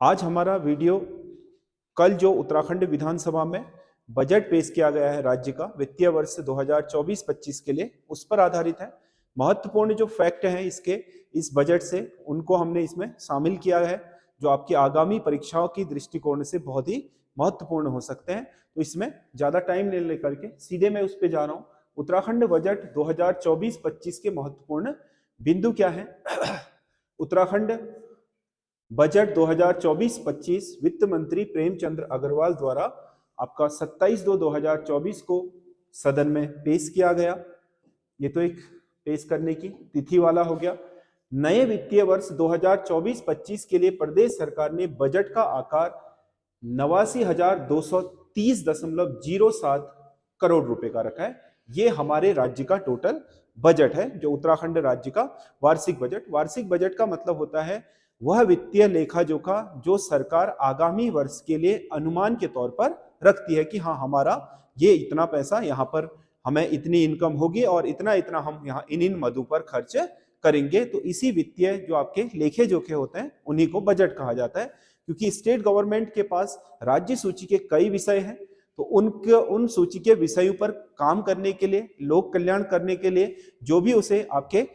आज हमारा वीडियो कल जो उत्तराखंड विधानसभा में बजट पेश किया गया है राज्य का वित्तीय वर्ष 2024-25 के लिए उस पर आधारित है। महत्वपूर्ण जो फैक्ट हैं इसके इस बजट से उनको हमने इसमें शामिल किया है जो आपकी आगामी परीक्षाओं की दृष्टिकोण से बहुत ही महत्वपूर्ण हो सकते हैं। तो इसमें ज्यादा टाइम नहीं लेकर के सीधे मैं उस पर जा रहा हूँ। उत्तराखंड बजट 2024-25 के महत्वपूर्ण बिंदु क्या है। उत्तराखंड बजट 2024-25 वित्त मंत्री प्रेमचंद्र अग्रवाल द्वारा आपका 27/2/2024 को सदन में पेश किया गया। ये तो एक पेश करने की तिथि वाला हो गया। नए वित्तीय वर्ष 2024-25 के लिए प्रदेश सरकार ने बजट का आकार 89,230.07 करोड़ रुपए का रखा है। ये हमारे राज्य का टोटल बजट है, जो उत्तराखंड राज्य का वार्षिक बजट। वार्षिक बजट का मतलब होता है वह वित्तीय लेखा जोखा जो सरकार आगामी वर्ष के लिए अनुमान के तौर पर रखती है कि हाँ हमारा ये इतना पैसा यहाँ पर हमें इतनी इनकम होगी और इतना इतना हम यहाँ इन मदों पर खर्च करेंगे। तो इसी वित्तीय जो आपके लेखे जोखे होते हैं उन्हीं को बजट कहा जाता है। क्योंकि स्टेट गवर्नमेंट के पास राज्य सूची के कई विषय हैं, तो उन सूची के विषयों पर काम करने के लिए, लोक कल्याण करने के लिए जो भी उसे आपके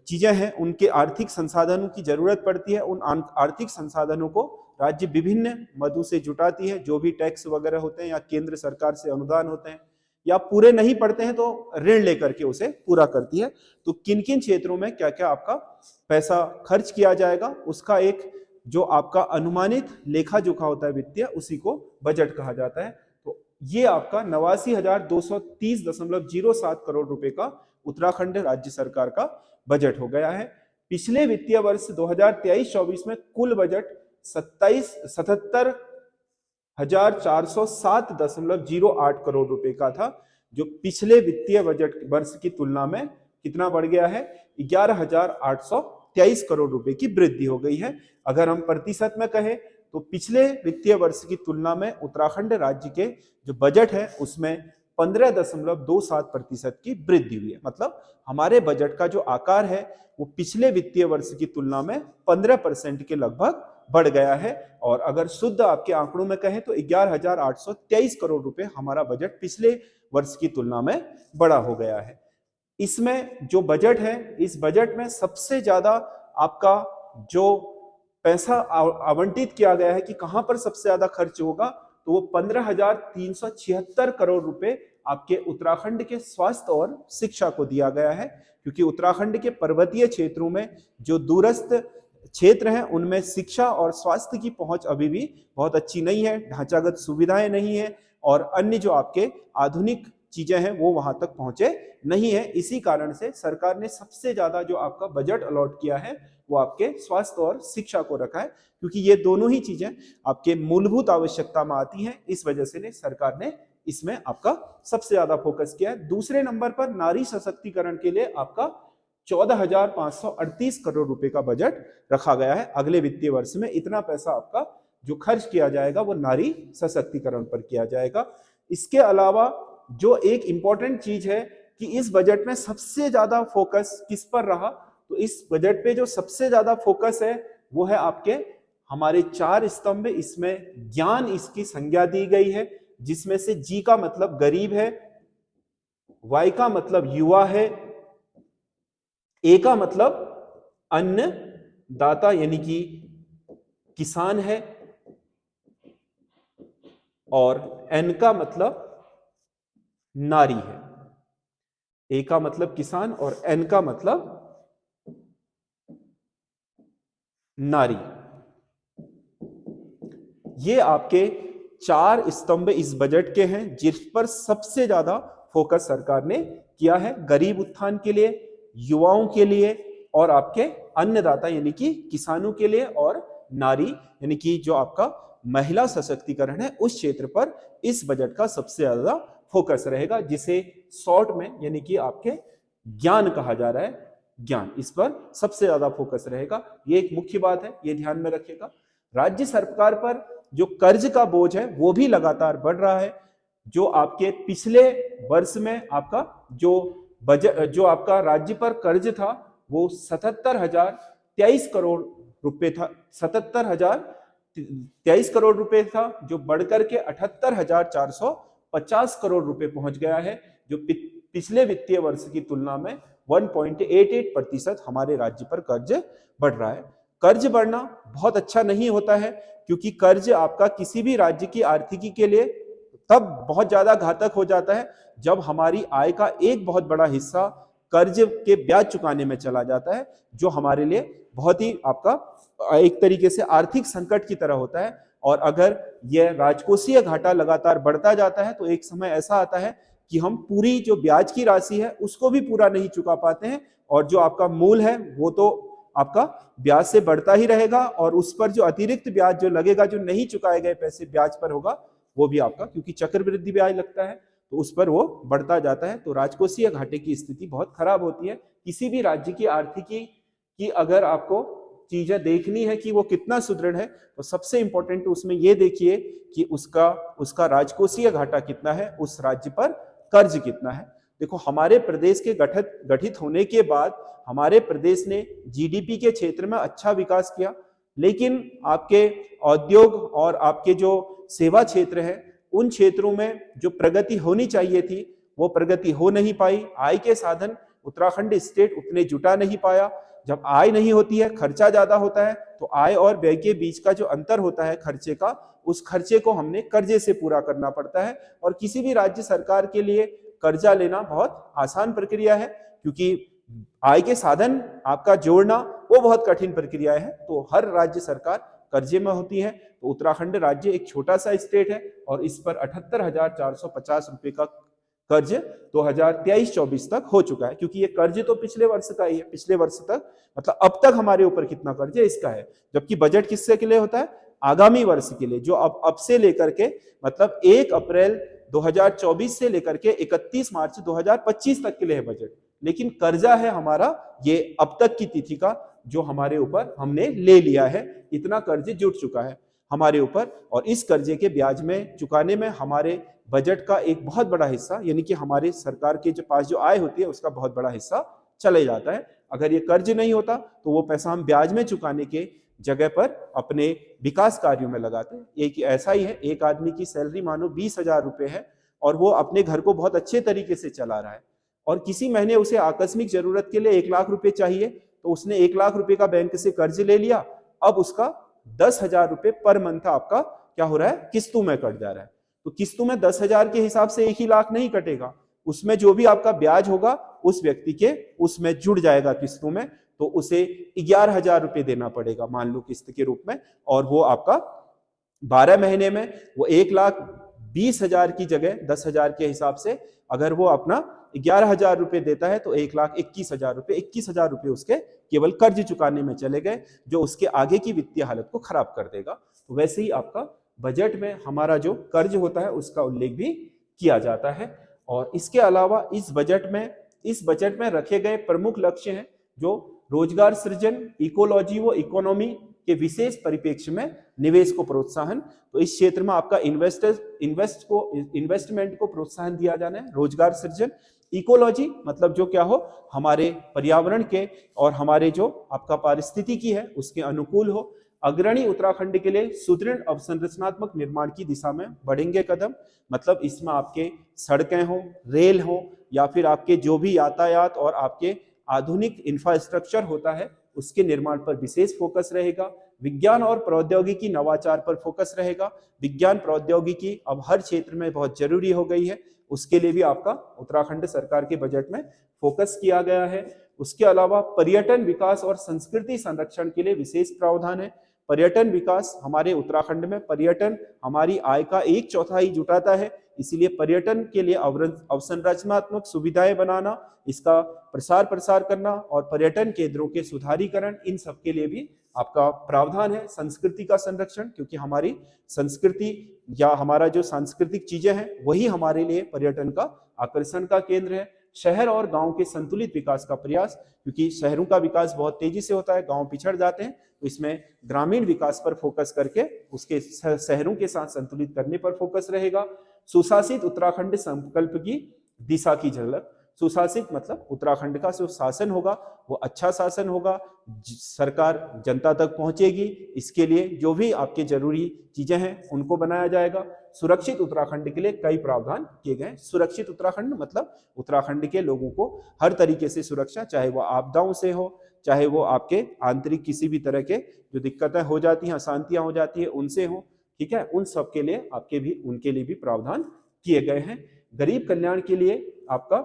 चीजें हैं उनके आर्थिक संसाधनों की जरूरत पड़ती है। उन आर्थिक संसाधनों को राज्य विभिन्न मदों से जुटाती है, जो भी टैक्स वगैरह होते हैं या केंद्र सरकार से अनुदान होते हैं या पूरे नहीं पड़ते हैं तो ऋण लेकर के उसे पूरा करती है। तो किन किन क्षेत्रों में क्या क्या आपका पैसा खर्च किया जाएगा उसका एक जो आपका अनुमानित लेखा जोखा होता है वित्तीय, उसी को बजट कहा जाता है। तो ये आपका 89,230.07 करोड़ रुपए का उत्तराखंड राज्य सरकार का बजट हो गया है। पिछले वित्तीय वर्ष 2023-24 में कुल बजट 77,407.08 करोड़ रुपए का था, जो पिछले वित्तीय बजट वर्ष की तुलना में कितना बढ़ गया है, 11,823 करोड़ रुपए की वृद्धि हो गई है। अगर हम प्रतिशत में कहें तो पिछले वित्तीय वर्ष की तुलना में उत्तराखंड राज्य के जो बजट है उसमें 15.27% की वृद्धि हुई है। मतलब हमारे बजट का जो आकार है वो पिछले वित्तीय वर्ष की तुलना में 15% के लगभग बढ़ गया है। और अगर शुद्ध आपके आंकड़ों में कहें तो 11,823 करोड़ रुपए हमारा बजट पिछले वर्ष की तुलना में बड़ा हो गया है। इसमें जो बजट है, इस बजट में सबसे ज्यादा आपका जो पैसा आवंटित किया गया है कि कहां पर सबसे ज्यादा खर्च होगा, तो वो 15,376 करोड़ रुपए आपके उत्तराखंड के स्वास्थ्य और शिक्षा को दिया गया है। क्योंकि उत्तराखंड के पर्वतीय क्षेत्रों में जो दूरस्थ क्षेत्र हैं उनमें शिक्षा और स्वास्थ्य की पहुंच अभी भी बहुत अच्छी नहीं है, ढांचागत सुविधाएं नहीं है और अन्य जो आपके आधुनिक चीजें हैं वो वहां तक पहुंचे नहीं है। इसी कारण से सरकार ने सबसे ज्यादा जो आपका बजट अलॉट किया है वो आपके स्वास्थ्य और शिक्षा को रखा है, क्योंकि ये दोनों ही चीजें आपके मूलभूत आवश्यकता में आती हैं। इस वजह से सरकार ने इसमें आपका सबसे ज्यादा फोकस किया है। दूसरे नंबर पर नारी सशक्तिकरण के लिए आपका 14,538 करोड़ रुपए का बजट रखा गया है। अगले वित्तीय वर्ष में इतना पैसा आपका जो खर्च किया जाएगा वो नारी सशक्तिकरण पर किया जाएगा। इसके अलावा जो एक इंपॉर्टेंट चीज है कि इस बजट में सबसे ज्यादा फोकस किस पर रहा, तो इस बजट पे जो सबसे ज्यादा फोकस है वो है आपके हमारे 4 स्तंभ। इसमें ज्ञान इसकी संज्ञा दी गई है, जिसमें से जी का मतलब गरीब है, वाई का मतलब युवा है, ए का मतलब अन्न दाता यानी कि किसान है और एन का मतलब नारी है। ए का मतलब किसान और एन का मतलब नारी। ये आपके 4 स्तंभ इस बजट के हैं जिस पर सबसे ज्यादा फोकस सरकार ने किया है। गरीब उत्थान के लिए, युवाओं के लिए और आपके अन्नदाता यानी कि किसानों के लिए, और नारी यानी कि जो आपका महिला सशक्तिकरण है उस क्षेत्र पर इस बजट का सबसे ज्यादा फोकस रहेगा, जिसे शॉर्ट में यानी कि आपके ज्ञान कहा जा रहा है। ज्ञान, इस पर सबसे ज्यादा फोकस रहेगा। ये एक मुख्य बात है, ये ध्यान में रखिएगा। राज्य सरकार पर जो कर्ज का बोझ है वो भी लगातार बढ़ रहा है। जो आपके पिछले वर्ष में आपका जो बजट जो आपका राज्य पर कर्ज था वो 77,023 करोड़ रुपए था, 77,000 23 करोड़ रुपए था, जो बढ़कर के 78,450 करोड़ रुपए पहुंच गया है, जो पिछले वित्तीय वर्ष की तुलना में 1.88% हमारे राज्य पर कर्ज बढ़ रहा है। कर्ज बढ़ना बहुत अच्छा नहीं होता है, क्योंकि कर्ज आपका किसी भी राज्य की आर्थिकी के लिए तब बहुत ज्यादा घातक हो जाता है जब हमारी आय का एक बहुत बड़ा हिस्सा कर्ज के ब्याज चुकाने में चला जाता है, जो हमारे लिए बहुत ही आपका एक तरीके से आर्थिक संकट की तरह होता है। और अगर यह राजकोषीय घाटा लगातार बढ़ता जाता है तो एक समय ऐसा आता है कि हम पूरी जो ब्याज की राशि है उसको भी पूरा नहीं चुका पाते हैं, और जो आपका मूल है वो तो आपका ब्याज से बढ़ता ही रहेगा, और उस पर जो अतिरिक्त ब्याज जो लगेगा, जो नहीं चुकाए गए पैसे ब्याज पर होगा, वो भी आपका, क्योंकि चक्रवृद्धि ब्याज लगता है तो उस पर वो बढ़ता जाता है। तो राजकोषीय घाटे की स्थिति बहुत खराब होती है। किसी भी राज्य की आर्थिकी की अगर आपको चीजें देखनी है कि वो कितना सुदृढ़ है, तो सबसे इंपॉर्टेंट उसमें ये देखिए कि उसका राजकोषीय घाटा कितना है, उस राज्य पर कर्ज कितना है। देखो, हमारे प्रदेश के गठित होने के बाद हमारे प्रदेश ने जीडीपी के क्षेत्र में अच्छा विकास किया, लेकिन आपके औद्योग और आपके जो सेवा क्षेत्र है, उन क्षेत्रों में जो प्रगति होनी चाहिए थी वो प्रगति हो नहीं पाई। आय के साधन उत्तराखंड स्टेट उतने जुटा नहीं पाया। जब आय नहीं होती है, खर्चा ज्यादा होता है, तो आय और व्यय के बीच का जो अंतर होता है खर्चे का, उस खर्चे को हमने कर्जे से पूरा करना पड़ता है। और किसी भी राज्य सरकार के लिए कर्जा लेना बहुत आसान प्रक्रिया है, क्योंकि आय के साधन आपका जोड़ना वो बहुत कठिन प्रक्रिया है। तो हर राज्य सरकार कर्जे में होती है। तो उत्तराखंड राज्य एक छोटा सा स्टेट है और इस पर 78,450 रुपए का कर्ज 2023-24 तक हो चुका है, क्योंकि ये कर्ज तो पिछले वर्ष का ही है। पिछले वर्ष तक मतलब अब तक हमारे ऊपर कितना कर्ज है इसका है, जबकि बजट किससे के लिए होता है, आगामी वर्ष के लिए, जो अब से लेकर के मतलब 1 अप्रैल 2024 से लेकर के 31 मार्च 2025 तक के लिए है बजट। लेकिन कर्जा है हमारा ये अब तक की तिथि का, जो हमारे ऊपर हमने ले लिया है, इतना कर्ज जुट चुका है हमारे ऊपर। और इस कर्जे के ब्याज में चुकाने में हमारे बजट का एक बहुत बड़ा हिस्सा, यानी कि हमारे सरकार के जो पास जो आय होती है उसका बहुत बड़ा हिस्सा चले जाता है। अगर ये कर्ज नहीं होता तो वो पैसा हम ब्याज में चुकाने के जगह पर अपने विकास कार्यों में लगाते हैं। एक ऐसा ही है, एक आदमी की सैलरी मानो 20,000 रुपए है और वो अपने घर को बहुत अच्छे तरीके से चला रहा है, और किसी महीने उसे आकस्मिक जरूरत के लिए 1 लाख रुपए चाहिए, तो उसने 1 लाख रुपए का बैंक से कर्ज ले लिया। अब उसका 10,000 रुपए पर मंथ आपका क्या हो रहा है, किस्तों में कट जा रहा है। तो किस्तों में 10,000 के हिसाब से 1 ही लाख नहीं कटेगा, उसमें जो भी आपका ब्याज होगा उस व्यक्ति के उसमें जुड़ जाएगा किस्तों में, तो उसे 11,000 रुपए देना पड़ेगा मान लो किस्त के रूप में। और वो आपका 12 महीने में वो 1,20,000 की जगह 10,000 के हिसाब से अगर वो अपना 11,000 रुपए देता है तो 1,21,000 रुपए, 21,000 रुपए उसके केवल कर्ज चुकाने में चले गए, जो उसके आगे की वित्तीय हालत को खराब कर देगा। तो वैसे ही आपका बजट में हमारा जो कर्ज होता है उसका उल्लेख भी किया जाता है। और इसके अलावा इस बजट में रखे गए प्रमुख लक्ष्य हैं, जो रोजगार सृजन, इकोलॉजी व इकोनॉमी के विशेष परिप्रेक्ष्य में निवेश को प्रोत्साहन। तो इस क्षेत्र में आपका इन्वेस्टमेंट को प्रोत्साहन दिया जाना है। रोजगार सृजन, इकोलॉजी मतलब जो क्या हो, हमारे पर्यावरण के और हमारे जो आपका पारिस्थितिकी है उसके अनुकूल हो। अग्रणी उत्तराखंड के लिए सुदृढ़ अवसंरचनात्मक निर्माण की दिशा में बढ़ेंगे कदम, मतलब इसमें आपके सड़कें हो, रेल हो, या फिर आपके जो भी यातायात और आपके आधुनिक इंफ्रास्ट्रक्चर होता है उसके निर्माण पर विशेष फोकस रहेगा। विज्ञान और प्रौद्योगिकी नवाचार पर फोकस रहेगा। विज्ञान प्रौद्योगिकी अब हर क्षेत्र में बहुत जरूरी हो गई है, उसके लिए भी आपका उत्तराखंड सरकार के बजट में फोकस किया गया है। उसके अलावा पर्यटन विकास और संस्कृति संरक्षण के लिए विशेष प्रावधान है। पर्यटन विकास, हमारे उत्तराखंड में पर्यटन हमारी आय का 1/4 जुटाता है, इसीलिए पर्यटन के लिए अवसंरचनात्मक सुविधाएं बनाना, इसका प्रसार करना और पर्यटन केंद्रों के सुधारीकरण, इन सब के लिए भी आपका प्रावधान है। संस्कृति का संरक्षण, क्योंकि हमारी संस्कृति या हमारा जो सांस्कृतिक चीजें हैं वही हमारे लिए पर्यटन का आकर्षण का केंद्र है। शहर और गांव के संतुलित विकास का प्रयास, क्योंकि शहरों का विकास बहुत तेजी से होता है, गांव पिछड़ जाते हैं, तो इसमें ग्रामीण विकास पर फोकस करके उसके शहरों के साथ संतुलित करने पर फोकस रहेगा। सुशासित उत्तराखंड संकल्प की दिशा की झलक, सुशासित मतलब उत्तराखंड का जो शासन होगा वो अच्छा शासन होगा, सरकार जनता तक पहुंचेगी, इसके लिए जो भी आपके जरूरी चीजें हैं उनको बनाया जाएगा। सुरक्षित उत्तराखंड के लिए कई प्रावधान किए गए। सुरक्षित उत्तराखंड मतलब उत्तराखंड के लोगों को हर तरीके से सुरक्षा, चाहे वो आपदाओं से हो, चाहे वो आपके आंतरिक किसी भी तरह के जो दिक्कतें हो जाती हैं, अशांतियां हो जाती है उनसे हो, ठीक है, उन सब के लिए आपके भी उनके लिए भी प्रावधान किए गए हैं। गरीब कल्याण के लिए आपका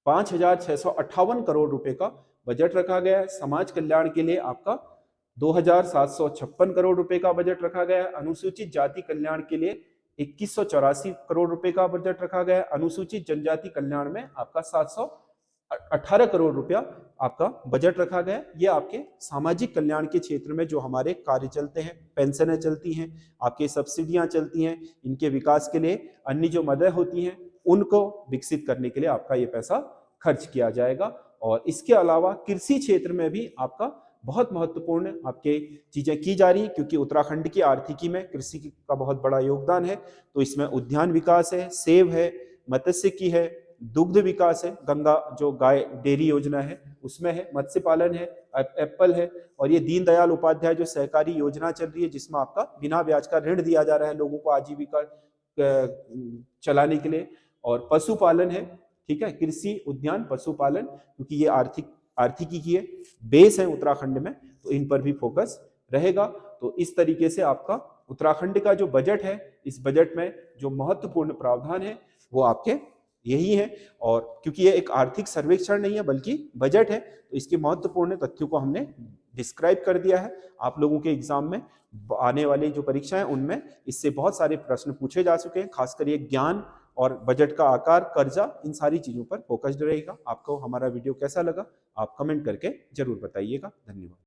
5,658 करोड़ रुपए का बजट रखा गया है। समाज कल्याण के लिए आपका 2,756 करोड़ रुपए का बजट रखा गया है। अनुसूचित जाति कल्याण के लिए 2,184 करोड़ रुपए का बजट रखा गया है। अनुसूचित जनजाति कल्याण में आपका 718 करोड़ रुपया आपका बजट रखा गया है। ये आपके सामाजिक कल्याण के क्षेत्र में जो हमारे कार्य चलते हैं, पेंशनें चलती हैं, आपके सब्सिडियां चलती हैं, इनके विकास के लिए अन्य जो मदद होती हैं उनको विकसित करने के लिए आपका ये पैसा खर्च किया जाएगा। और इसके अलावा कृषि क्षेत्र में भी आपका बहुत महत्वपूर्ण आपके चीजें की जा रही है, क्योंकि उत्तराखंड की आर्थिकी में कृषि का बहुत बड़ा योगदान है। तो इसमें उद्यान विकास है, सेब है, मत्स्य की है, दुग्ध विकास है, गंगा जो गाय डेयरी योजना है उसमें है, मत्स्य पालन है, एप्पल है, और ये दीनदयाल उपाध्याय जो सहकारी योजना चल रही है जिसमें आपका बिना ब्याज का ऋण दिया जा रहा है लोगों को आजीविका चलाने के लिए, और पशुपालन है, ठीक है, कृषि उद्यान पशुपालन, क्योंकि ये आर्थिकी की है, बेस है उत्तराखंड में, तो इन पर भी फोकस रहेगा। तो इस तरीके से आपका उत्तराखंड का जो बजट है, इस बजट में जो महत्वपूर्ण प्रावधान है वो आपके यही है। और क्योंकि ये एक आर्थिक सर्वेक्षण नहीं है बल्कि बजट है, तो इसके महत्वपूर्ण तथ्यों को हमने डिस्क्राइब कर दिया है। आप लोगों के एग्जाम में आने वाली जो परीक्षाएं उनमें इससे बहुत सारे प्रश्न पूछे जा चुके हैं, खासकर ये ज्ञान और बजट का आकार, कर्जा, इन सारी चीजों पर फोकस्ड रहेगा। आपको हमारा वीडियो कैसा लगा आप कमेंट करके जरूर बताइएगा। धन्यवाद।